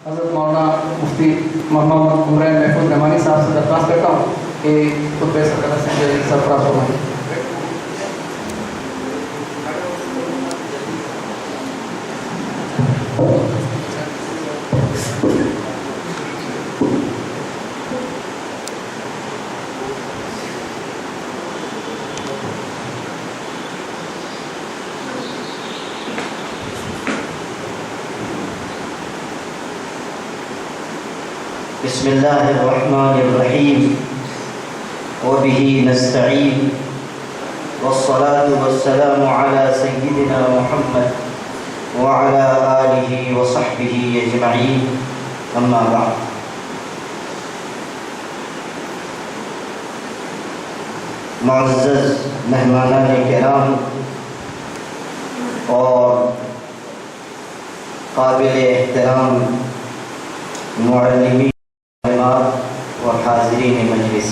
حضرت مولانا مفتی محمد عمران محفوظ نعمانی صاحب سے درخواست کرتا ہوں کہ خطبہ سرکردہ سے سرفراز فرمائیں۔ بسم اللہ الرحمن الرحیم وبہ نستعین والصلاة والسلام علی سیدنا محمد وعلی آلہ وصحبہ اجمعین، اما بعد۔ معزز مہمانان کرام اور قابل احترام معلمین اور حاضرین مجلس،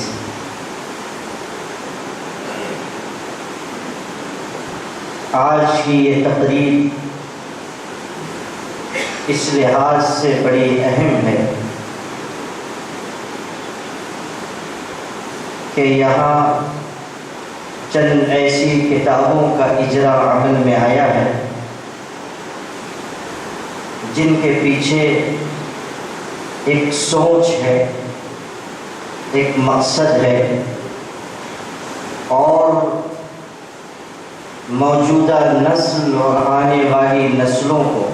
آج کی یہ تقریب اس لحاظ سے بڑی اہم ہے کہ یہاں چند ایسی کتابوں کا اجرا عمل میں آیا ہے جن کے پیچھے ایک سوچ ہے، ایک مقصد ہے، اور موجودہ نسل اور آنے والی نسلوں کو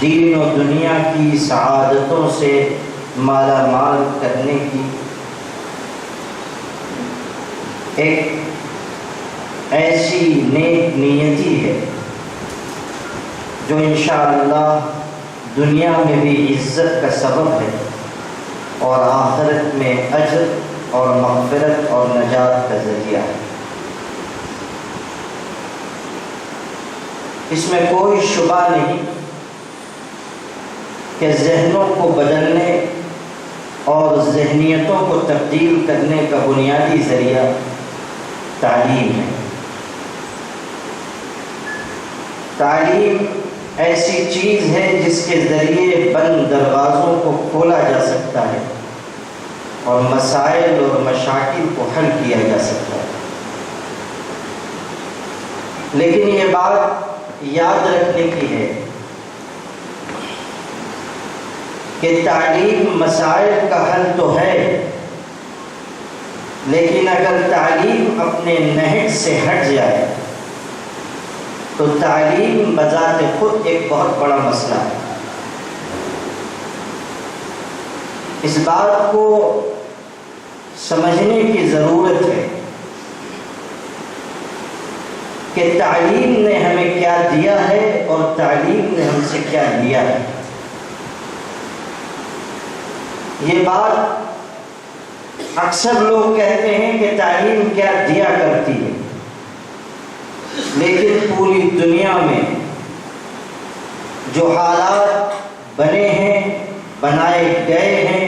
دین و دنیا کی سعادتوں سے مالا مال کرنے کی ایک ایسی نیک نیتی ہے جو انشاءاللہ دنیا میں بھی عزت کا سبب ہے اور آخرت میں اجر اور مغفرت اور نجات کا ذریعہ ہے۔ اس میں کوئی شبہ نہیں کہ ذہنوں کو بدلنے اور ذہنیتوں کو تبدیل کرنے کا بنیادی ذریعہ تعلیم ہے۔ تعلیم ایسی چیز ہے جس کے ذریعے بند دروازوں کو کھولا جا سکتا ہے اور مسائل اور مشاکل کو حل کیا جا سکتا ہے، لیکن یہ بات یاد رکھنے کی ہے کہ تعلیم مسائل کا حل تو ہے، لیکن اگر تعلیم اپنے نہج سے ہٹ جائے تو تعلیم بذات خود ایک بہت بڑا مسئلہ ہے۔ اس بات کو سمجھنے کی ضرورت ہے کہ تعلیم نے ہمیں کیا دیا ہے اور تعلیم نے ہم سے کیا لیا ہے۔ یہ بات اکثر لوگ کہتے ہیں کہ تعلیم کیا دیا کرتی ہے، لیکن پوری دنیا میں جو حالات بنے ہیں، بنائے گئے ہیں،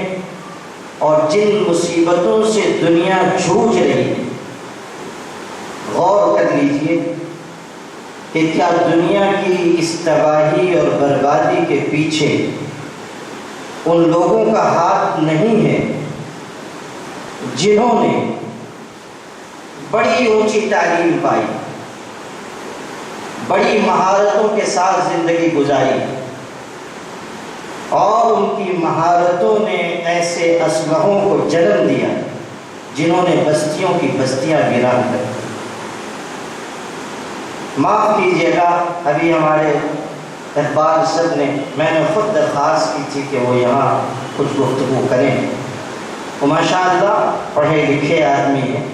اور جن مصیبتوں سے دنیا جھوج رہی ہے، غور کر لیجئے کہ کیا دنیا کی اس تباہی اور بربادی کے پیچھے ان لوگوں کا ہاتھ نہیں ہے جنہوں نے بڑی اونچی تعلیم پائی، بڑی مہارتوں کے ساتھ زندگی گزاری، اور ان کی مہارتوں نے ایسے اسلحوں کو جنم دیا جنہوں نے بستیوں کی بستیاں ویران کر دی۔ معاف کیجیے گا، ابھی ہمارے اقبال صاحب نے، میں نے خود درخواست کی تھی کہ وہ یہاں کچھ گفتگو کریں۔ وہ ماشاءاللہ پڑھے لکھے آدمی ہیں،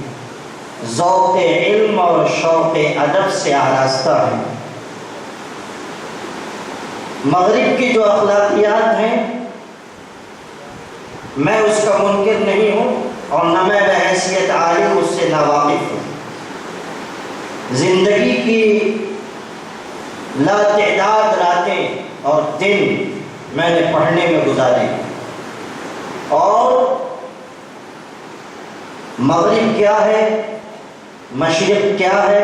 ذوق علم اور شوق ادب سے آراستہ ہے۔ مغرب کی جو اخلاقیات ہیں میں اس کا منکر نہیں ہوں، اور نہ میں بحیثیت عالم اس سے ناواقف ہوں۔ زندگی کی لاتعداد راتیں اور دن میں نے پڑھنے میں گزارے، اور مغرب کیا ہے، مشرق کیا ہے،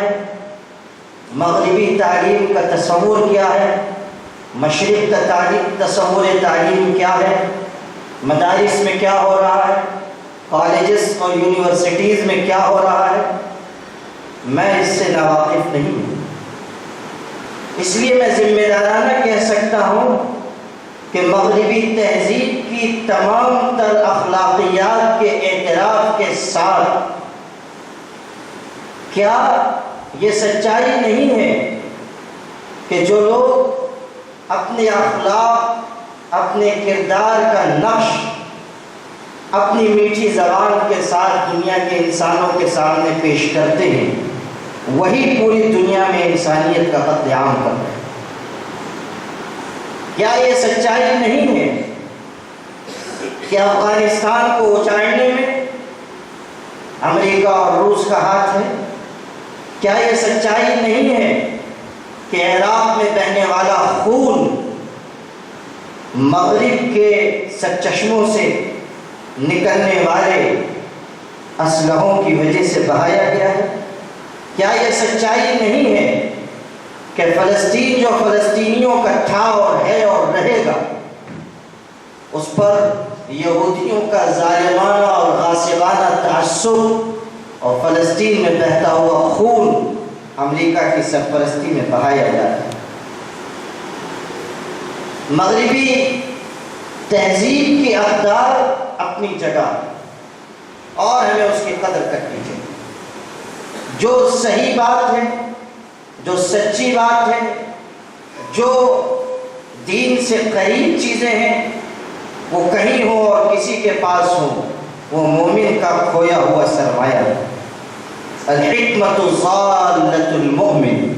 مغربی تعلیم کا تصور کیا ہے، مشرق کا تصور تعلیم کیا ہے، مدارس میں کیا ہو رہا ہے، کالجز اور یونیورسٹیز میں کیا ہو رہا ہے، میں اس سے ناواقف نہیں ہوں۔ اس لیے میں ذمہ دارانہ کہہ سکتا ہوں کہ مغربی تہذیب کی تمام تر اخلاقیات کے اعتراف کے ساتھ کیا یہ سچائی نہیں ہے کہ جو لوگ اپنے اخلاق، اپنے کردار کا نقش اپنی میٹھی زبان کے ساتھ دنیا کے انسانوں کے سامنے پیش کرتے ہیں، وہی پوری دنیا میں انسانیت کا قتل عام کرتے ہیں؟ کیا یہ سچائی نہیں ہے کہ افغانستان کو اچاڑنے میں امریکہ اور روس کا ہاتھ ہے؟ کیا یہ سچائی نہیں ہے کہ عراق میں بہنے والا خون مغرب کے سرچشموں سے نکلنے والے اسلحوں کی وجہ سے بہایا گیا ہے؟ کیا یہ سچائی نہیں ہے کہ فلسطین جو فلسطینیوں کا تھا اور ہے اور رہے گا، اس پر یہودیوں کا ظالمانہ اور غاصبانہ تعصب اور فلسطین میں بہتا ہوا خون امریکہ کی سرپرستی میں بہایا جا رہا ہے؟ مغربی تہذیب کی اقدار اپنی جگہ اور ہمیں اس کی قدر کرنی چاہیے۔ جو صحیح بات ہے، جو سچی بات ہے، جو دین سے قریب چیزیں ہیں، وہ کہیں ہو اور کسی کے پاس ہو، وہ مومن کا کھویا ہوا سرمایہ ہے۔ الحکمت ضالۃ المؤمن،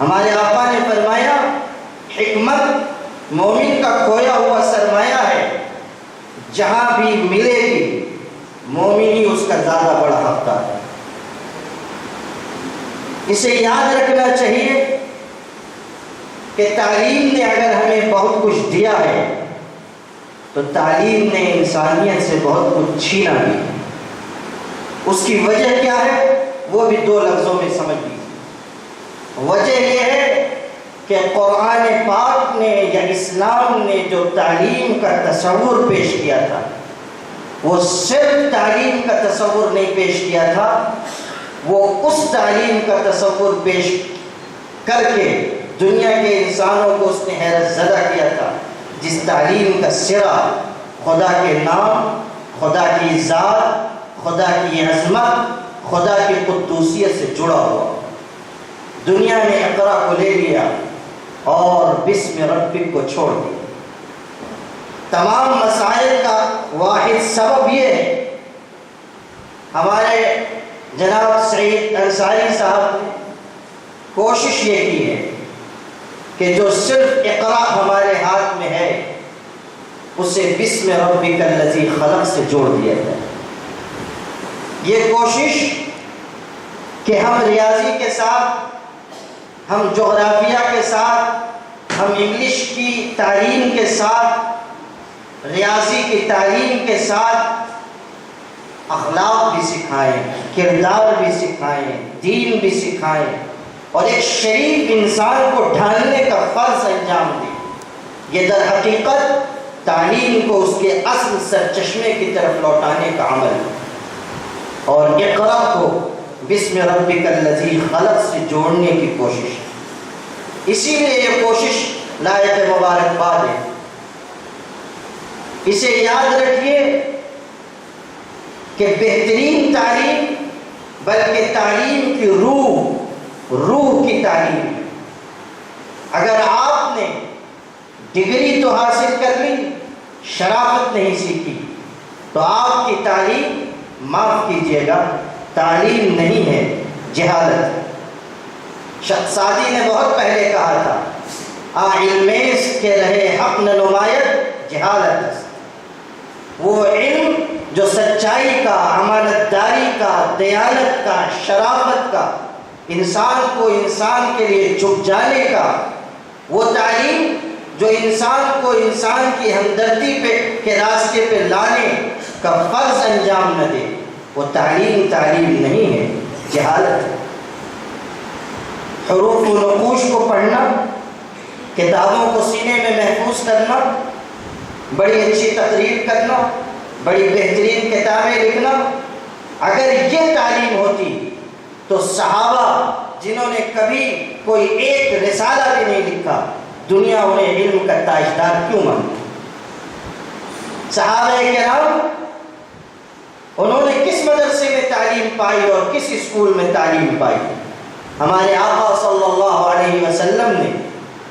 ہمارے آقا نے فرمایا حکمت مومن کا کھویا ہوا سرمایہ ہے، جہاں بھی ملے گی مومن ہی اس کا زیادہ بڑا حقدار ہے۔ اسے یاد رکھنا چاہیے کہ تعلیم نے اگر ہمیں بہت کچھ دیا ہے تو تعلیم نے انسانیت سے بہت کچھ چھینا بھی۔ اس کی وجہ کیا ہے وہ بھی دو لفظوں میں سمجھ لیجیے۔ وجہ یہ ہے کہ قرآن پاک نے یا اسلام نے جو تعلیم کا تصور پیش کیا تھا، وہ صرف تعلیم کا تصور نہیں پیش کیا تھا، وہ اس تعلیم کا تصور پیش کر کے دنیا کے انسانوں کو اس نے حیرت زدہ کیا تھا، جس تعلیم کا سرا خدا کے نام، خدا کی ذات، خدا کی عظمت، خدا کی قدوسیت سے جڑا ہوا۔ دنیا نے اقرا کو لے لیا اور بسم ربک کو چھوڑ دیا۔ تمام مسائل کا واحد سبب یہ ہے، ہمارے جناب سعید انصاری صاحب نے کوشش یہ کی ہے کہ جو صرف اقرا ہمارے ہاتھ میں ہے اسے بسم ربک الذی خلق سے جوڑ دیا جائے۔ یہ کوشش کہ ہم ریاضی کے ساتھ، ہم جغرافیہ کے ساتھ، ہم انگلش کی تعلیم کے ساتھ، ریاضی کی تعلیم کے ساتھ اخلاق بھی سکھائیں، کردار بھی سکھائیں، دین بھی سکھائیں، اور ایک شریف انسان کو ڈھالنے کا فرض انجام دیں۔ یہ در حقیقت تعلیم کو اس کے اصل سرچشمے کی طرف لوٹانے کا عمل ہے، اور اقرا کو بسم ربک الذی خلق سے جوڑنے کی کوشش۔ اسی لیے یہ کوشش لائق مبارکباد ہے۔ اسے یاد رکھیے کہ بہترین تعلیم بلکہ تعلیم کی روح کی تعلیم ہے۔ اگر آپ نے ڈگری تو حاصل کر لی، شرافت نہیں سیکھی، تو آپ کی تعلیم، معاف کیجیے گا، تعلیم نہیں ہے، جہالت۔ سعدی نے بہت پہلے کہا تھا علمیس کے رہے حق نہ نمایت جہالت۔ وہ علم جو سچائی کا، امانت داری کا، دیانت کا، شرافت کا، انسان کو انسان کے لیے جھک جانے کا، وہ تعلیم جو انسان کو انسان کی ہمدردی کے راستے پہ لانے کا فرض انجام نہ دے، وہ تعلیم نہیں ہے، جہالت ہے۔ حروف و نقوش کو پڑھنا، کتابوں کو سینے میں محفوظ کرنا، بڑی اچھی تقریر کرنا، بڑی بہترین کتابیں لکھنا، اگر یہ تعلیم ہوتی تو صحابہ جنہوں نے کبھی کوئی ایک رسالہ بھی نہیں لکھا، دنیا انہیں علم کا تاجدار کیوں مانتی؟ صحابہ کرام انہوں نے کس مدرسے میں تعلیم پائی اور کس اسکول میں تعلیم پائی؟ ہمارے آقا صلی اللہ علیہ وسلم نے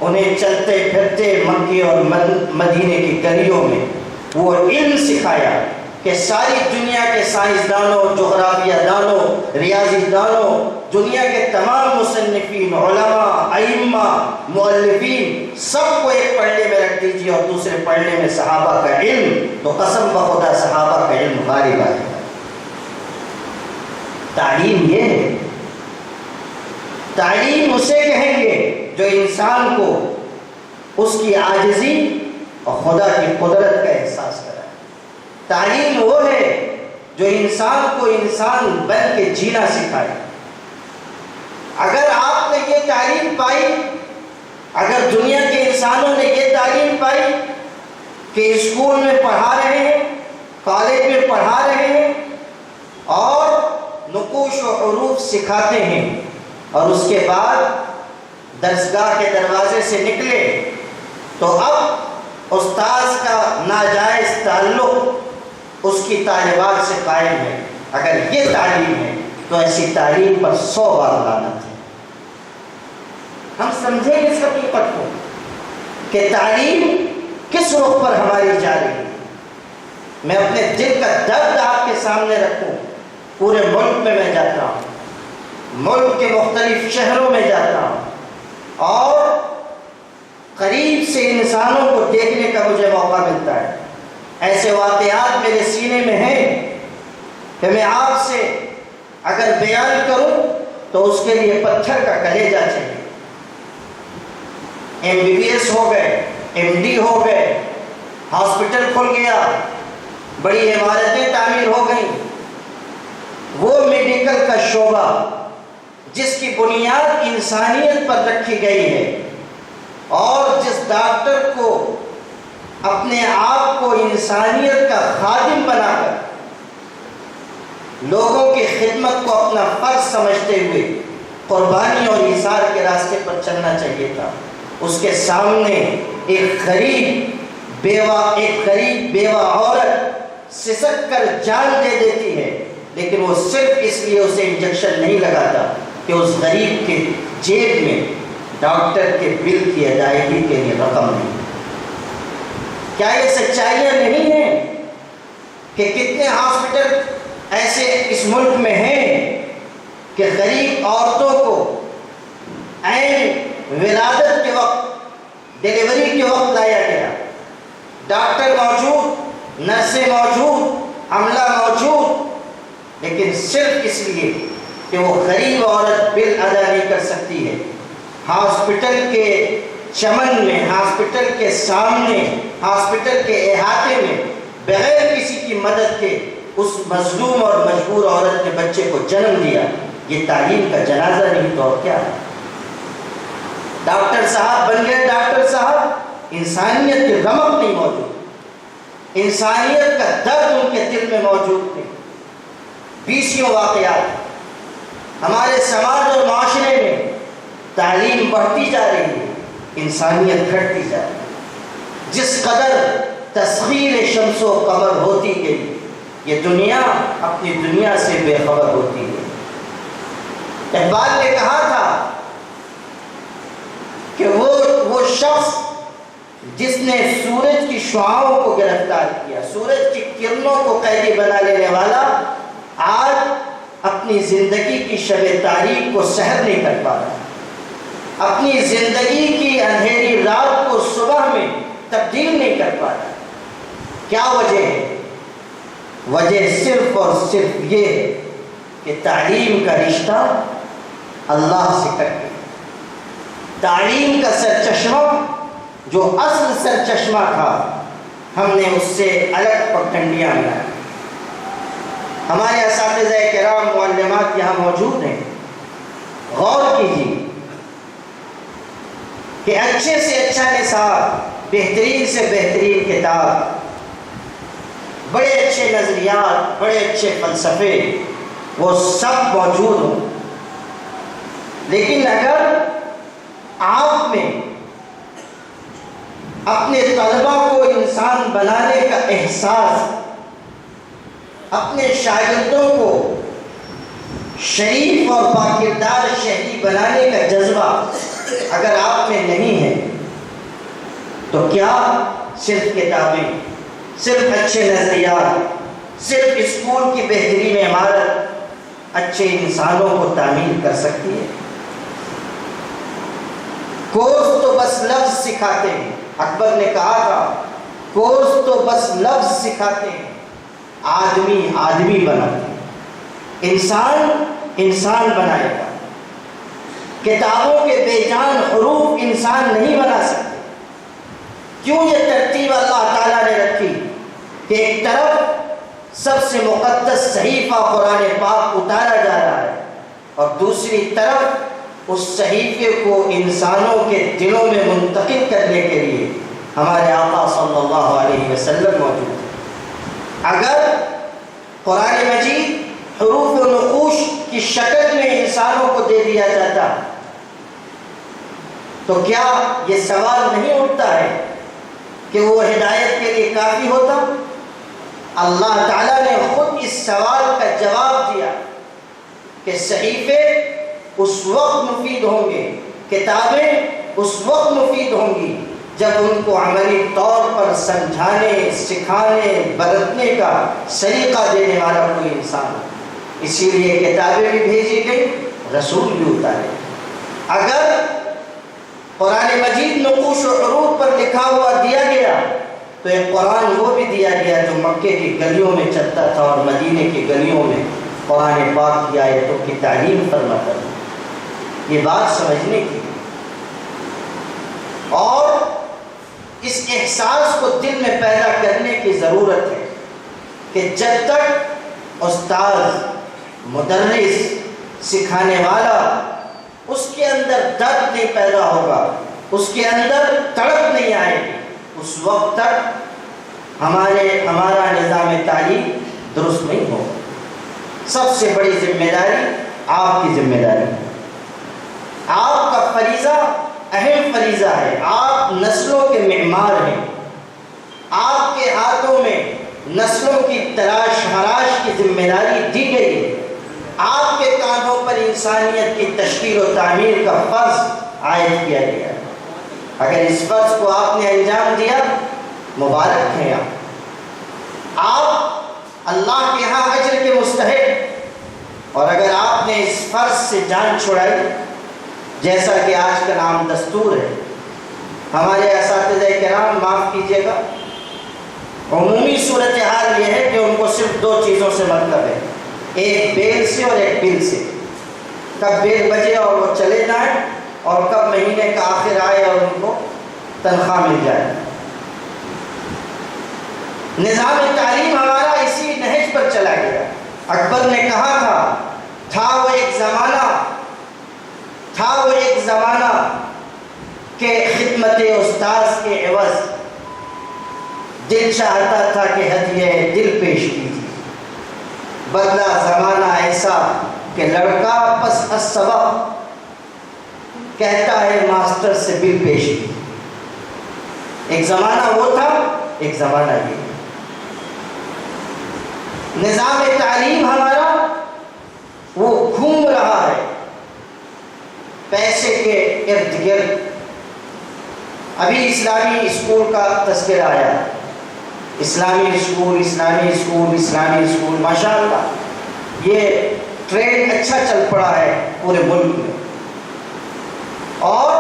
انہیں چلتے پھرتے مکے اور مدینے کی گلیوں میں وہ علم سکھایا کہ ساری دنیا کے سائنسدانوں، جغرافیہ دانوں، ریاضی دانوں، دنیا کے تمام مصنفین، علماء، ائمہ، مؤلفین، سب کو ایک پڑھنے میں رکھ دیجیے اور دوسرے پڑھنے میں صحابہ کا علم، تو قسم بخدا صحابہ کا علم غالب آئے گا۔ تعلیم یہ ہے، تعلیم اسے کہیں گے جو انسان کو اس کی عاجزی اور خدا کی قدرت کا احساس کرائے۔ تعلیم وہ ہے جو انسان کو انسان بن کے جینا سکھائے۔ اگر آپ نے یہ تعلیم پائی، اگر دنیا کے انسانوں نے یہ تعلیم پائی کہ اسکول میں پڑھا رہے ہیں، کالج میں پڑھا رہے ہیں اور نقوش و حروف سکھاتے ہیں، اور اس کے بعد درسگاہ کے دروازے سے نکلے تو اب استاذ کا ناجائز تعلق اس کی طالبات سے قائم ہے، اگر یہ تعلیم ہے تو ایسی تعلیم پر 100 بار لعنت ہے۔ ہم سمجھیں اس حقیقت کو کہ تعلیم کس رخ پر ہماری جا رہی ہے۔ میں اپنے دل کا درد آپ کے سامنے رکھوں، پورے ملک میں جاتا ہوں، ملک کے مختلف شہروں میں جاتا ہوں اور قریب سے انسانوں کو دیکھنے کا مجھے موقع ملتا ہے۔ ایسے واقعات میرے سینے میں ہیں کہ میں آپ سے اگر بیان کروں تو اس کے لیے پتھر کا کلیجہ چاہیے۔ MBBS ہو گئے، MD ہو گئے، ہاسپٹل کھل گیا، بڑی عمارتیں تعمیر ہو گئیں، وہ میڈیکل کا شعبہ جس کی بنیاد انسانیت پر رکھی گئی ہے اور جس ڈاکٹر کو اپنے آپ کو انسانیت کا خادم بنا کر لوگوں کی خدمت کو اپنا فرض سمجھتے ہوئے قربانی اور ایثار کے راستے پر چلنا چاہیے تھا، اس کے سامنے ایک غریب بیوہ عورت سسک کر جان دے دیتی ہے، لیکن وہ صرف اس لیے اسے انجیکشن نہیں لگاتا کہ اس غریب کے جیب میں ڈاکٹر کے بل کی ادائیگی کے لیے رقم نہیں۔ کیا یہ سچائیاں نہیں ہیں کہ کتنے ہاسپٹل ایسے اس ملک میں ہیں کہ غریب عورتوں کو عین ولادت کے وقت، ڈیلیوری کے وقت لایا گیا، ڈاکٹر موجود، نرسیں موجود، عملہ موجود، لیکن صرف اس لیے کہ وہ غریب عورت بل ادا نہیں کر سکتی ہے، ہاسپٹل کے چمن میں، ہاسپٹل کے سامنے، ہاسپٹل کے احاطے میں بغیر کسی کی مدد کے اس مظلوم اور مجبور عورت نے بچے کو جنم دیا۔ یہ تعلیم کا جنازہ نہیں تو اور کیا ہے؟ ڈاکٹر صاحب بن گئے ڈاکٹر صاحب، انسانیت کی رمق نہیں موجود، انسانیت کا درد ان کے دل میں موجود نہیں۔ 20 واقعات ہمارے سماج اور معاشرے میں تعلیم بڑھتی جا رہی ہے، انسانیت گھٹتی جا رہی ہے۔ جس قدر تسخیر شمس و قمر ہوتی گئی، یہ دنیا اپنی دنیا سے بے خبر ہوتی ہے۔ اقبال نے کہا تھا کہ وہ شخص جس نے سورج کی شعاعوں کو گرفتار کیا، سورج کی کرنوں کو قیدی بنا لینے والا، آج اپنی زندگی کی شب تاریک کو سحر نہیں کر پا رہا، اپنی زندگی کی اندھیری رات کو صبح میں تبدیل نہیں کر پا رہا۔ کیا وجہ ہے؟ وجہ صرف اور صرف یہ ہے کہ تعلیم کا رشتہ اللہ سے کٹ گیا۔ تعلیم کا سرچشمہ جو اصل سرچشمہ تھا، ہم نے اس سے الگ پگڈنڈیاں بنائیں۔ ہمارے اساتذہ کرام معلمات یہاں موجود ہیں، غور کیجیے کہ اچھے سے اچھا نصاب، بہترین سے بہترین کتاب، بڑے اچھے نظریات، بڑے اچھے فلسفے وہ سب موجود ہوں، لیکن اگر آپ میں اپنے طلبہ کو انسان بنانے کا احساس، اپنے شاگردوں کو شریف اور باکردار شہری بنانے کا جذبہ اگر آپ میں نہیں ہے، تو کیا صرف کتابیں، صرف اچھے نظریات، صرف اسکول کی بہترین عمارت اچھے انسانوں کو تعمیر کر سکتی ہے؟ کورس تو بس لفظ سکھاتے ہیں، اکبر نے کہا تھا کورس تو بس لفظ سکھاتے ہیں، آدمی آدمی بناتے ہیں، انسان انسان بنائے گا۔ کتابوں کے بے جان حروف انسان نہیں بنا سکتے۔ کیوں یہ ترتیب اللہ تعالیٰ نے رکھی کہ ایک طرف سب سے مقدس صحیفہ قرآن پاک اتارا جا رہا ہے اور دوسری طرف اس صحیفے کو انسانوں کے دلوں میں منتقل کرنے کے لیے ہمارے آقا صلی اللہ علیہ وسلم موجود ہے۔ اگر قرآن مجید حروف و نقوش کی شکل میں انسانوں کو دے دیا جاتا تو کیا یہ سوال نہیں اٹھتا ہے کہ وہ ہدایت کے لیے کافی ہوتا؟ اللہ تعالیٰ نے خود اس سوال کا جواب دیا کہ صحیفے اس وقت مفید ہوں گے، کتابیں اس وقت مفید ہوں گی جب ان کو عملی طور پر سمجھانے، سکھانے، برتنے کا سلیقہ دینے والا کوئی انسان ہو۔ اسی لیے کتابیں بھی بھیجی گئی، رسول بھی اتارے۔ اگر قرآن مجید نقوش و حروف پر لکھا ہوا دیا گیا تو ایک قرآن وہ بھی دیا گیا جو مکے کی گلیوں میں چلتا تھا اور مدینے کی گلیوں میں قرآن پاک کی آیتوں کی تعلیم فرماتا تھا۔ یہ بات سمجھنے کی اور اس احساس کو دل میں پیدا کرنے کی ضرورت ہے کہ جب تک استاد، مدرس، سکھانے والا اس کے اندر درد نہیں پیدا ہوگا، اس کے اندر تڑپ نہیں آئے گی، اس وقت تک ہمارا نظام تعلیم درست نہیں ہوگا۔ سب سے بڑی ذمہ داری آپ کی ذمہ داری ہے۔ آپ کا فریضہ اہم فریضہ ہے۔ آپ نسلوں کے معمار ہیں۔ آپ کے ہاتھوں میں نسلوں کی تلاش ہراش کی ذمہ داری دی گئی ہے۔ آپ کے کاندھوں پر انسانیت کی تشکیل و تعمیر کا فرض عائد کیا گیا ہے۔ اگر اس فرض کو آپ نے انجام دیا، مبارک ہیں آپ اللہ کے ہاں اجر کے مستحق۔ اور اگر آپ نے اس فرض سے جان چھڑائی، جیسا کہ آج کا نام دستور ہے، ہمارے اساتذہ کرام معاف کیجیے گا، عمومی صورتحال یہ ہے کہ ان کو صرف دو چیزوں سے مطلب ہے، ایک بیل سے اور ایک بل سے۔ کب بیل بجے اور وہ چلے جائیں، اور کب مہینے کا آخر آئے اور ان کو تنخواہ مل جائے۔ نظام تعلیم ہمارا اسی نہج پر چلا گیا۔ اکبر نے کہا تھا وہ ایک زمانہ کہ خدمت استاذ کے عوض دل چاہتا تھا کہ ہدیہ دل پیش کی تھی۔ بدلا زمانہ ایسا کہ لڑکا پس السبق کہتا ہے ماسٹر سے بل پیش کی۔ ایک زمانہ وہ تھا، ایک زمانہ یہ۔ نظام تعلیم ہمارا وہ گھوم رہا ہے پیسے کے ارد گرد۔ ابھی اسلامی اسکول کا تذکرہ آیا، اسلامی اسکول، ماشاءاللہ یہ ٹرینڈ اچھا چل پڑا ہے پورے ملک میں۔ اور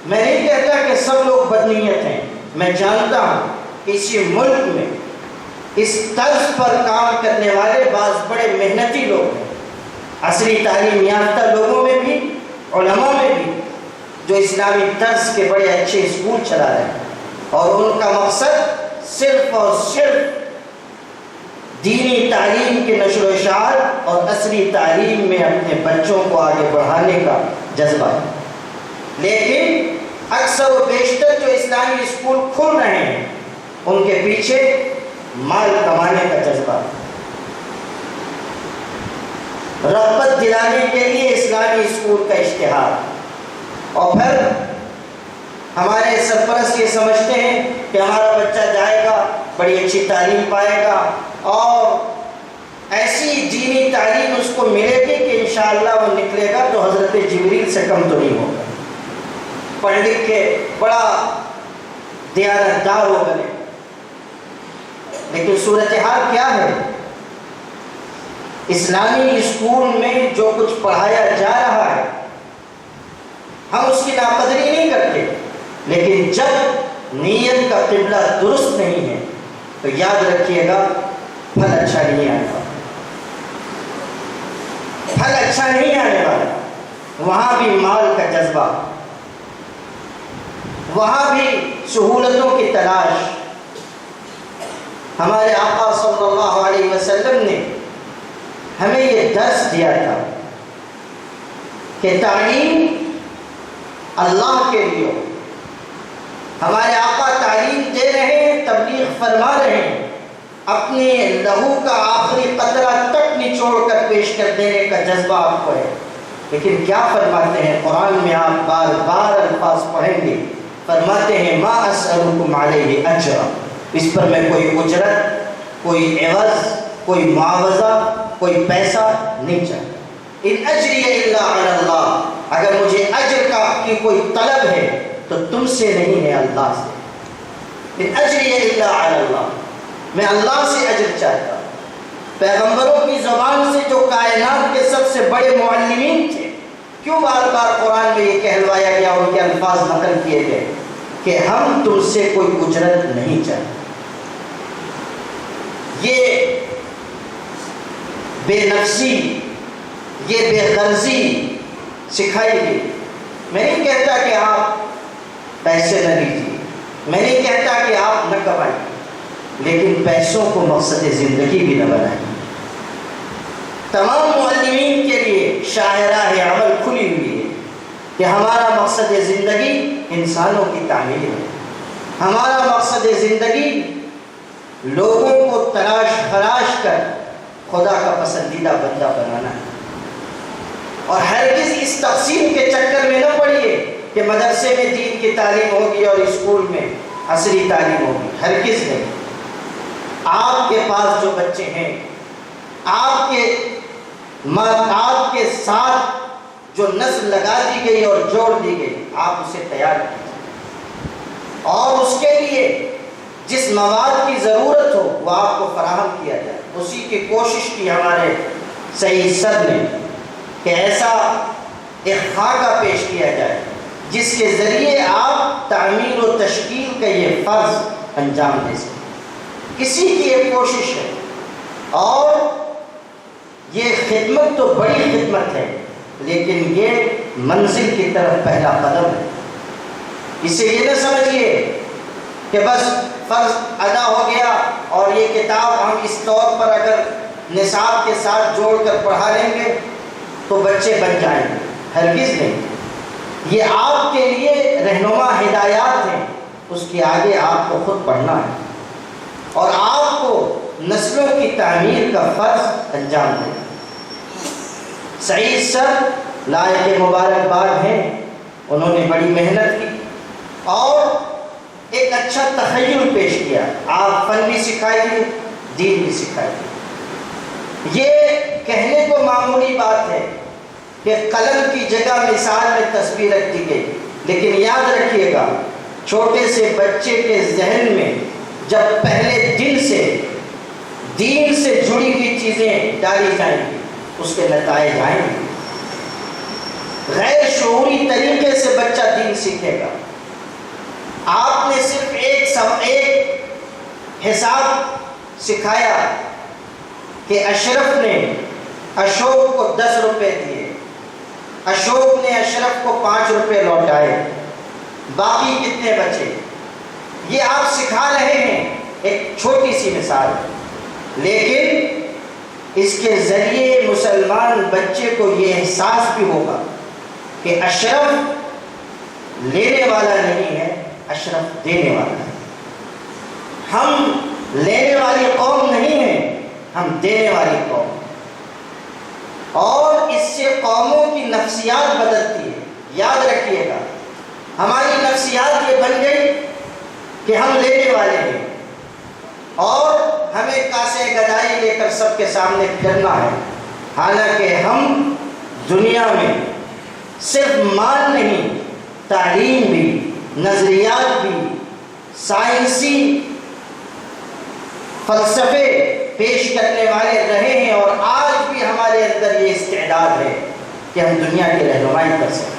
میں نہیں کہتا کہ سب لوگ بدنیت ہیں، میں جانتا ہوں کہ اسی ملک میں اس طرز پر کام کرنے والے بعض بڑے محنتی لوگ ہیں، عصری تعلیم یافتہ لوگوں میں بھی، علماء میں بھی، جو اسلامی طرز کے بڑے اچھے اسکول چلا رہے ہیں، اور ان کا مقصد صرف اور صرف دینی تعلیم کے نشر و اشاعت اور عصری تعلیم میں اپنے بچوں کو آگے بڑھانے کا جذبہ ہے۔ لیکن اکثر و بیشتر جو اسلامی اسکول کھل رہے ہیں ان کے پیچھے مال کمانے کا جذبہ، رغبت دلانے کے لیے اسلامی اسکول کا اشتہار، اور پھر ہمارے سرپرست یہ سمجھتے ہیں کہ ہمارا بچہ جائے گا، بڑی اچھی تعلیم پائے گا اور ایسی دینی تعلیم اس کو ملے گی کہ انشاءاللہ وہ نکلے گا تو حضرت جبریل سے کم تو نہیں ہوگا، پڑھ لکھ کے بڑا دیانتدار ہو بنے۔ لیکن صورتحال کیا ہے؟ اسلامی اسکول میں جو کچھ پڑھایا جا رہا ہے ہم اس کی ناقدری نہیں کرتے، لیکن جب نیت کا قبلہ درست نہیں ہے تو یاد رکھیے گا پھل اچھا نہیں آنے والا، پھل اچھا نہیں آنے والا۔ وہاں بھی مال کا جذبہ، وہاں بھی سہولتوں کی تلاش۔ ہمارے آقا صلی اللہ علیہ وسلم نے ہمیں یہ درس دیا تھا کہ تعلیم اللہ کے لیے ہو۔ ہمارے آقا تعلیم دے رہے ہیں، تبلیغ فرما رہے ہیں، اپنے لہو کا آخری قطرہ تک نچوڑ کر پیش کر دینے کا جذبہ آپ کو ہے، لیکن کیا فرماتے ہیں؟ قرآن میں آپ بار بار الفاظ پڑھیں گے، فرماتے ہیں ما اسألکم علیہ اجرا، اس پر میں کوئی اجرت، کوئی عوض، کوئی معاوضہ، کوئی پیسہ نہیں چاہتا۔ ان اجری الا علی اللہ، اگر مجھے اجر کی کوئی طلب ہے تو تم سے نہیں ہے، اللہ سے۔ ان اجری الا علی اللہ، میں اللہ سے اجر چاہتا ہوں۔ پیغمبروں کی زبان سے جو کائنات کے سب سے بڑے معلمین تھے، کیوں بار بار قرآن میں یہ کہلوایا گیا، ان کے الفاظ نقل کیے گئے کہ ہم تم سے کوئی اجرت نہیں چاہتے۔ یہ بے نفسی، یہ بے غرضی سکھائی گئی۔ میں نہیں کہتا کہ آپ پیسے نہ لیجیے، میں نہیں کہتا کہ آپ نہ کمائیں، لیکن پیسوں کو مقصد زندگی بھی نہ بنائیں۔ تمام معلمین کے لیے شاہراہ عمل کھلی ہوئی ہے کہ ہمارا مقصد زندگی انسانوں کی تعمیر ہے، ہمارا مقصد زندگی لوگوں کو تلاش خراش کر خدا کا پسندیدہ بندہ بنانا ہے۔ اور ہرگز اس تقسیم کے چکر میں نہ پڑیے کہ مدرسے میں دین کی تعلیم ہوگی اور اسکول میں عصری تعلیم ہوگی، ہرگز نہیں۔ آپ کے پاس جو بچے ہیں، آپ کے ساتھ جو نسل لگا دی گئی اور جوڑ دی گئی، آپ اسے تیار کیجیے، اور اس کے لیے جس مواد کی ضرورت ہو وہ آپ کو فراہم کیا جائے۔ اسی کی کوشش کی ہمارے سعید صدر نے کہ ایسا ایک خاکہ پیش کیا جائے جس کے ذریعے آپ تعمیر و تشکیل کا یہ فرض انجام دے سکیں۔ اسی کی ایک کوشش ہے، اور یہ خدمت تو بڑی خدمت ہے، لیکن یہ منزل کی طرف پہلا قدم ہے۔ اسے یہ نہ سمجھیے کہ بس فرض ادا ہو گیا اور یہ کتاب ہم اس طور پر اگر نصاب کے ساتھ جوڑ کر پڑھا لیں گے تو بچے بن جائیں گے، ہرگز نہیں۔ یہ آپ کے لیے رہنما ہدایات ہیں، اس کے آگے آپ کو خود پڑھنا ہے اور آپ کو نسلوں کی تعمیر کا فرض انجام دینا۔ سعید سر لائق مبارکباد ہیں، انہوں نے بڑی محنت کی اور ایک اچھا تخیل پیش کیا۔ آپ فن بھی سکھائیے، دین بھی سکھائیے۔ یہ کہنے کو معمولی بات ہے کہ قلم کی جگہ مثال میں تصویر رکھ دی گئی، لیکن یاد رکھیے گا چھوٹے سے بچے کے ذہن میں جب پہلے دین سے جڑی ہوئی چیزیں ڈالی جائیں گی، اس کے نتائج آئیں گے۔ غیر شعوری طریقے سے بچہ دین سیکھے گا۔ آپ نے صرف ایک حساب سکھایا کہ اشرف نے اشوک کو 10 روپے دیے، اشوک نے اشرف کو 5 روپے لوٹائے، باقی کتنے بچے؟ یہ آپ سکھا رہے ہیں، ایک چھوٹی سی مثال، لیکن اس کے ذریعے مسلمان بچے کو یہ احساس بھی ہوگا کہ اشرف لینے والا نہیں ہے، اشرف دینے والا ہے۔ ہم لینے والی قوم نہیں ہیں، ہم دینے والی قوم ہیں، اور اس سے قوموں کی نفسیات بدلتی ہے۔ یاد رکھیے گا، ہماری نفسیات یہ بن گئی کہ ہم لینے والے ہیں اور ہمیں کاسے گدائی لے کر سب کے سامنے پھرنا ہے، حالانکہ ہم دنیا میں صرف مال نہیں، تعلیم بھی، نظریات بھی، سائنسی فلسفے پیش کرنے والے رہے ہیں، اور آج بھی ہمارے اندر یہ استعداد ہے کہ ہم دنیا کی رہنمائی کر سکتے ہیں۔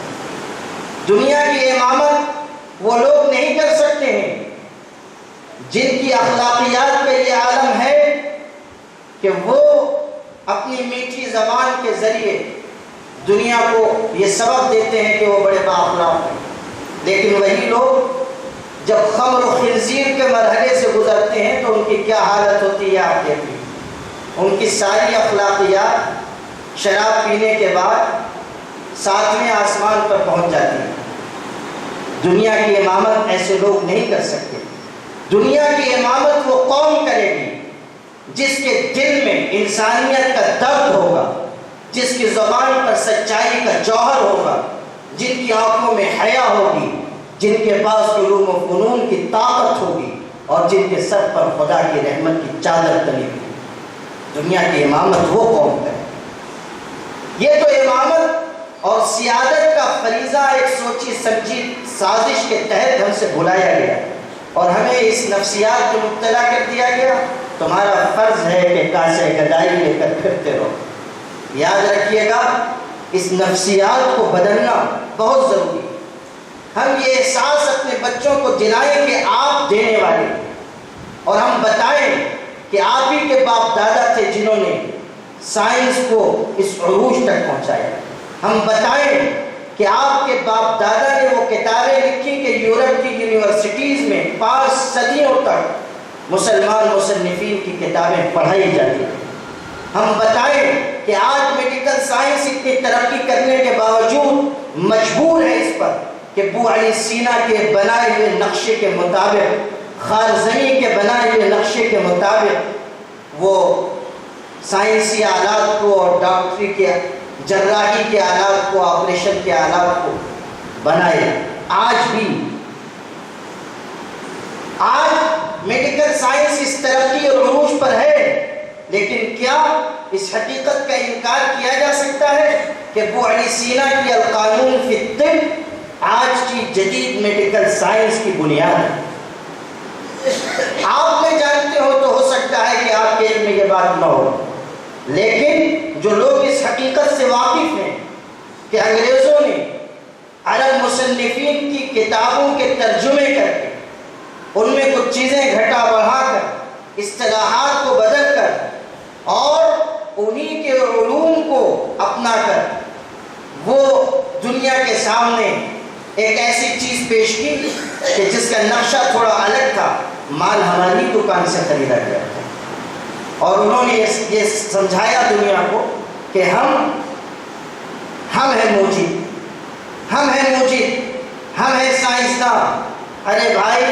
دنیا کی امامت وہ لوگ نہیں کر سکتے ہیں جن کی اخلاقیات کا یہ عالم ہے کہ وہ اپنی میٹھی زبان کے ذریعے دنیا کو یہ سبق دیتے ہیں کہ وہ بڑے بااخلاق ہیں، لیکن وہی لوگ جب خمر و خنزیر کے مرحلے سے گزرتے ہیں تو ان کی کیا حالت ہوتی ہے آپ دیکھیں۔ ان کی ساری اخلاقیات شراب پینے کے بعد 7ویں آسمان پر پہنچ جاتی ہے۔ دنیا کی امامت ایسے لوگ نہیں کر سکتے۔ دنیا کی امامت وہ قوم کرے گی جس کے دل میں انسانیت کا درد ہوگا، جس کی زبان پر سچائی کا جوہر ہوگا، جن کی آنکھوں میں حیا ہوگی، جن کے پاس علوم و فنون کی طاقت ہوگی، اور جن کے سر پر خدا کی رحمت کی چادر تلی ہوگی۔ دنیا کی امامت وہ قوم کرے۔ یہ تو امامت اور سیادت کا فریضہ ایک سوچی سمجھی سازش کے تحت ہم سے بلایا گیا اور ہمیں اس نفسیات کو مبتلا کر دیا گیا۔ تمہارا فرض ہے کہ کاسے گدائی لے کر پھرتے رہو۔ یاد رکھیے گا، اس نفسیات کو بدلنا بہت ضروری ہے۔ ہم یہ احساس اپنے بچوں کو دلائیں کہ آپ دینے والے، اور ہم بتائیں کہ آپ ہی کے باپ دادا تھے جنہوں نے سائنس کو اس عروج تک پہنچایا۔ ہم بتائیں کہ آپ کے باپ دادا نے وہ کتابیں لکھی کہ یورپ کی یونیورسٹیز میں 5 صدیوں تک مسلمان مصنفین کی کتابیں پڑھائی جاتی ہیں۔ ہم بتائیں کہ آج میڈیکل سائنس اتنی ترقی کرنے کے باوجود مجبور ہے اس پر کہ ابو علی سینا کے بنائے ہوئے نقشے کے مطابق، خارزمی کے بنائے ہوئے نقشے کے مطابق وہ سائنسی آلات کو اور ڈاکٹری کے جراحی کے آلات کو، آپریشن کے آلات کو بنائے۔ آج میڈیکل سائنس اس ترقی اور عروج پر ہے، لیکن کیا اس حقیقت کا انکار کیا جا سکتا ہے کہ ابو علی سینا کی القانون فی الطب آج کی جدید میڈیکل سائنس کی بنیاد ہے؟ آپ میں جانتے ہو تو ہو سکتا ہے کہ آپ کے علم میں یہ بات نہ ہو، لیکن جو لوگ اس حقیقت سے واقف ہیں کہ انگریزوں نے عرب مصنفین کی کتابوں کے ترجمے کر کے ان میں کچھ چیزیں گھٹا بڑھا کر، اصطلاحات کو بدل کر اور انہی کے علوم کو اپنا کر وہ دنیا کے سامنے ایک ایسی چیز پیش کی کہ جس کا نقشہ تھوڑا الگ تھا، مال ہماری دکان سے خریدا گیا تھا، اور انہوں نے یہ سمجھایا دنیا کو کہ ہم ہیں موجد، ہم ہیں سائنسداں۔ ارے بھائی،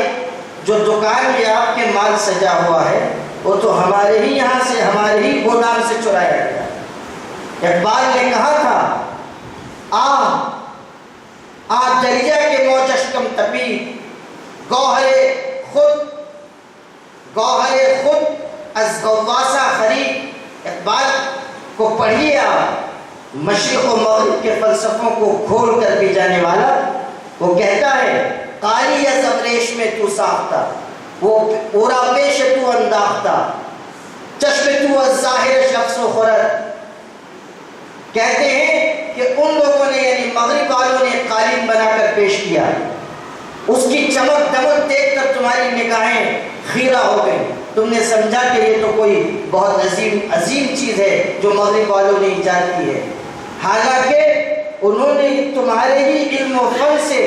جو دکان میں آپ کے مال سجا ہوا ہے وہ تو ہمارے ہی یہاں سے، ہمارے ہی گودام سے چرایا گیا۔ اقبال نے کہا تھا، آ دریا کے موجش کم تپی، گوہر خود از غواسہ خرید۔ اقبال کو پڑھیے آپ، مشرق و مغرب کے فلسفوں کو کھول کر بھی جانے والا۔ وہ کہتا ہے، قالی از ابریش میں تو ساختہ، وہ پورا پیش تو انداختہ، چشم تو از ظاہر شخص و خورد۔ کہتے ہیں کہ ان لوگوں نے، یعنی مغرب والوں نے قالین بنا کر پیش کیا، اس کی چمک دمک دیکھ کر تمہاری نگاہیں خیرہ ہو گئی، تم نے سمجھا کہ یہ تو کوئی بہت عظیم چیز ہے جو مغرب والوں نے ایجاد کی ہے، حالانکہ انہوں نے تمہارے ہی علم و فن سے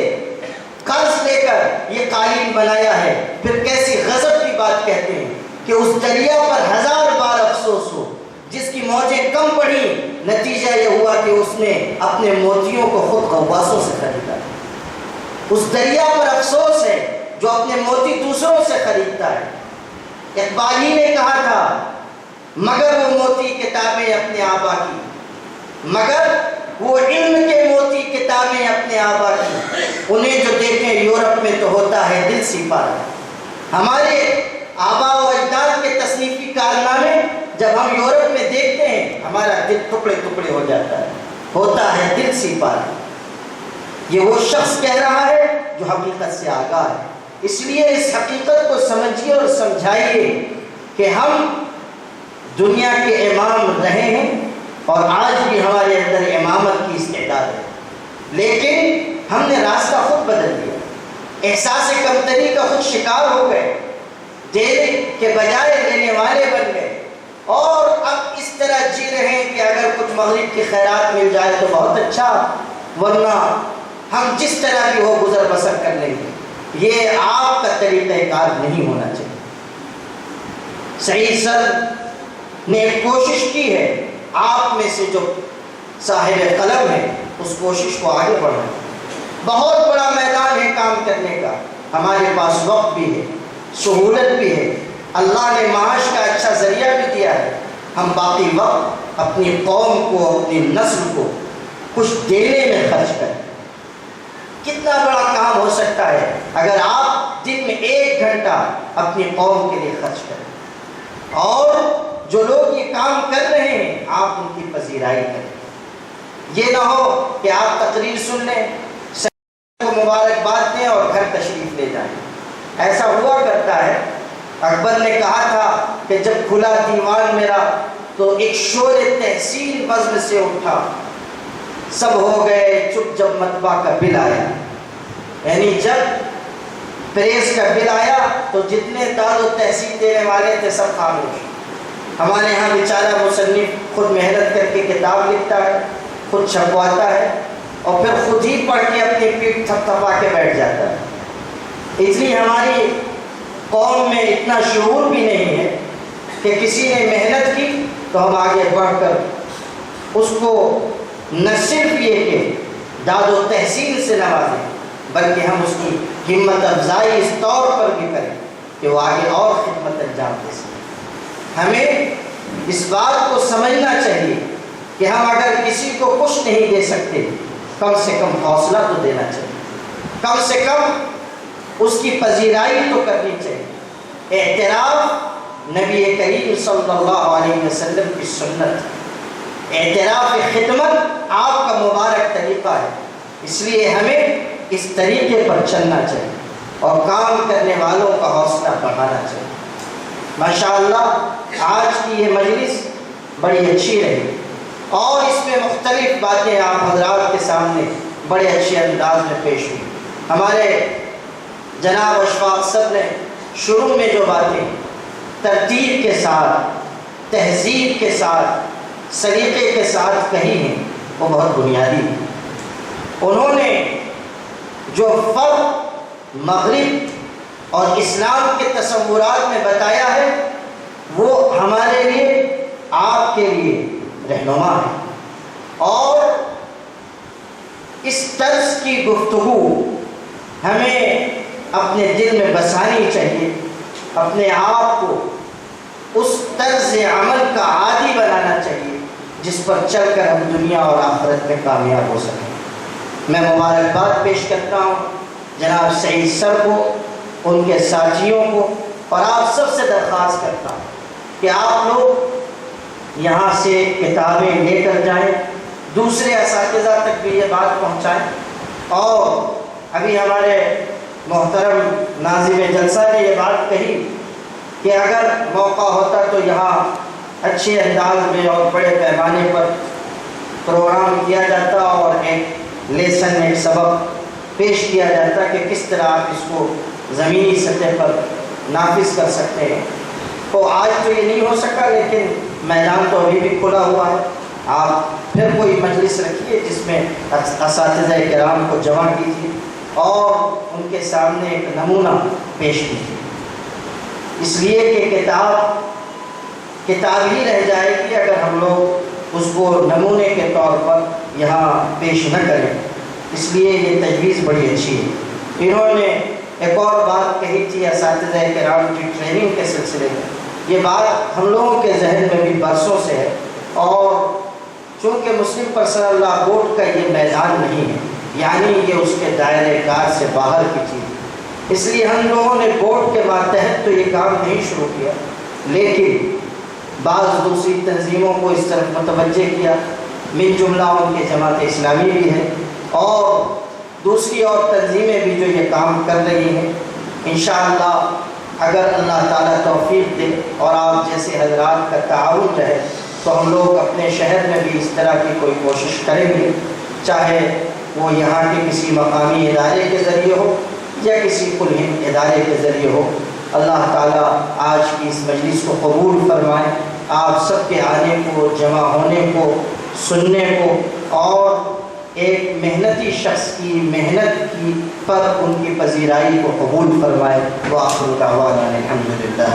قرض لے کر یہ قالین بنایا ہے۔ پھر کیسی غضب کی بات کہتے ہیں کہ اس دریا پر 1000 بار افسوس ہو جس کی موجیں کم پڑیں، نتیجہ یہ ہوا کہ اس نے اپنے موتیوں کو خود غواسوں سے خریدا۔ اس دریا پر افسوس ہے جو اپنے موتی دوسروں سے خریدتا ہے۔ اقبال ہی نے کہا تھا مگر وہ موتی کتابیں اپنے آبا کی، مگر وہ علم کے موتی کتابیں اپنے آبا کی، انہیں جو دیکھیں یورپ میں تو ہوتا ہے دل سی پارا۔ ہمارے آبا و اجداد کے تصنیفی کارنامے جب ہم یورپ میں دیکھتے ہیں ہمارا دل ٹکڑے ٹکڑے ہو جاتا ہے، ہوتا ہے دل سی پارا۔ یہ وہ شخص کہہ رہا ہے جو حقیقت سے آگاہ ہے۔ اس لیے اس حقیقت کو سمجھیے اور سمجھائیے کہ ہم دنیا کے امام رہے ہیں اور آج بھی ہمارے اندر امامت کی استعداد ہے، لیکن ہم نے راستہ خود بدل دیا، احساس کمتری کا خود شکار ہو گئے، دینے کے بجائے لینے والے بن گئے، اور اب اس طرح جی رہے ہیں کہ اگر کچھ مغرب کی خیرات مل جائے تو بہت اچھا، ورنہ ہم جس طرح بھی ہو گزر بسر کر لیں گے۔ یہ آپ کا طریقہ کار نہیں ہونا چاہیے۔ سعید سر نے ایک کوشش کی ہے، آپ میں سے جو صاحب قلم ہے اس کوشش کو آگے بڑھائیں۔ بہت بڑا میدان ہے کام کرنے کا، ہمارے پاس وقت بھی ہے، سہولت بھی ہے، اللہ نے معاش کا اچھا ذریعہ بھی دیا ہے۔ ہم باقی وقت اپنی قوم کو، اپنی نسل کو کچھ دینے میں خرچ کریں۔ کتنا بڑا کام ہو سکتا ہے اگر آپ دن میں 1 گھنٹہ اپنی قوم کے لیے خرچ کریں، اور جو لوگ یہ کام کر رہے ہیں آپ ان کی پذیرائی کریں۔ یہ نہ ہو کہ آپ تقریر سن لیں، کو مبارکباد دیں اور گھر تشریف لے جائیں۔ ایسا ہوا کرتا ہے، اکبر نے کہا تھا کہ جب کھلا دیوان میرا تو ایک شور تحسین بزم سے اٹھا، سب ہو گئے چپ جب مطبع کا بل آیا۔ یعنی جب پریس کا بل آیا تو جتنے داد و تحسین دینے والے تھے سب خاموش۔ ہمارے ہاں بیچارہ مصنف خود محنت کر کے کتاب لکھتا ہے، خود چھپواتا ہے، اور پھر خود ہی پڑھ کے اپنی پیٹھ تھپ تھپا کے بیٹھ جاتا ہے۔ اتنی ہماری قوم میں اتنا شعور بھی نہیں ہے کہ کسی نے محنت کی تو ہم آگے بڑھ کر اس کو نہ صرف یہ کہ داد و تحسین سے نوازیں، بلکہ ہم اس کی ہمت افزائی اس طور پر بھی کریں کہ وہ آگے اور خدمت انجام دے سکے۔ ہمیں اس بات کو سمجھنا چاہیے کہ ہم اگر کسی کو کچھ نہیں دے سکتے کم سے کم حوصلہ تو دینا چاہیے، کم سے کم اس کی پذیرائی تو کرنی چاہیے۔ اعتراف نبی کریم صلی اللہ علیہ وسلم کی سنت ہے، اعتراف خدمت آپ کا مبارک طریقہ ہے، اس لیے ہمیں اس طریقے پر چلنا چاہیے اور کام کرنے والوں کا حوصلہ بڑھانا چاہیے۔ ماشاءاللہ آج کی یہ مجلس بڑی اچھی رہی، اور اس میں مختلف باتیں آپ حضرات کے سامنے بڑے اچھے انداز میں پیش ہوئی۔ ہمارے جناب اشفاق صاحب نے شروع میں جو باتیں ترتیب کے ساتھ، تہذیب کے ساتھ، سلیقے کے ساتھ کہی ہیں وہ بہت بنیادی ہیں۔ انہوں نے جو فرق مغرب اور اسلام کے تصورات میں بتایا ہے وہ ہمارے لیے، آپ کے لیے رہنما ہے، اور اس طرز کی گفتگو ہمیں اپنے دل میں بسانی چاہیے، اپنے آپ کو اس طرز عمل کا عادی بنانا چاہیے جس پر چل کر ہم دنیا اور آخرت میں کامیاب ہو سکیں۔ میں مبارکباد پیش کرتا ہوں جناب سعید سر کو، ان کے ساتھیوں کو، اور آپ سب سے درخواست کرتا ہوں کہ آپ لوگ یہاں سے کتابیں لے کر جائیں، دوسرے اساتذہ تک بھی یہ بات پہنچائیں، اور ابھی ہمارے محترم ناظم جلسہ نے یہ بات کہی کہ اگر موقع ہوتا تو یہاں اچھے انداز میں اور بڑے پیمانے پر پروگرام کیا جاتا اور ایک لیسن، ایک سبق پیش کیا جاتا کہ کس طرح آپ اس کو زمینی سطح پر نافذ کر سکتے ہیں۔ تو آج تو یہ نہیں ہو سکا، لیکن میدان تو ابھی بھی کھلا ہوا ہے۔ آپ پھر کوئی مجلس رکھیے جس میں اساتذہ کرام کو جمع کیجیے اور ان کے سامنے ایک نمونہ پیش کیجیے، اس لیے کہ کتاب ہی رہ جائے گی اگر ہم لوگ اس کو نمونے کے طور پر یہاں پیش نہ کریں۔ اس لیے یہ تجویز بڑی اچھی ہے۔ انہوں نے ایک اور بات کہی تھی اساتذہ کرام کی ٹریننگ کے سلسلے میں، یہ بات ہم لوگوں کے ذہن میں بھی برسوں سے ہے، اور چونکہ مسلم پرسنل لا بورڈ کا یہ میدان نہیں ہے، یعنی یہ اس کے دائرۂ کار سے باہر کی چیز، اس لیے ہم لوگوں نے بورڈ کے ماتحت تو یہ کام نہیں شروع کیا، لیکن بعض دوسری تنظیموں کو اس طرف متوجہ کیا، من جملہ ان کے جماعت اسلامی بھی ہے اور دوسری اور تنظیمیں بھی جو یہ کام کر رہی ہیں۔ انشاءاللہ اگر اللہ تعالیٰ توفیق دے اور آپ جیسے حضرات کا تعاون رہے تو ہم لوگ اپنے شہر میں بھی اس طرح کی کوئی کوشش کریں گے، چاہے وہ یہاں کے کسی مقامی ادارے کے ذریعے ہو یا کسی کل ہند ادارے کے ذریعے ہو۔ اللہ تعالیٰ آج کی اس مجلس کو قبول فرمائے، آپ سب کے آنے کو، جمع ہونے کو، سننے کو، اور ایک محنتی شخص کی محنت کی پر ان کی پذیرائی کو قبول فرمائے۔ وآخر دعوانا الحمدللہ۔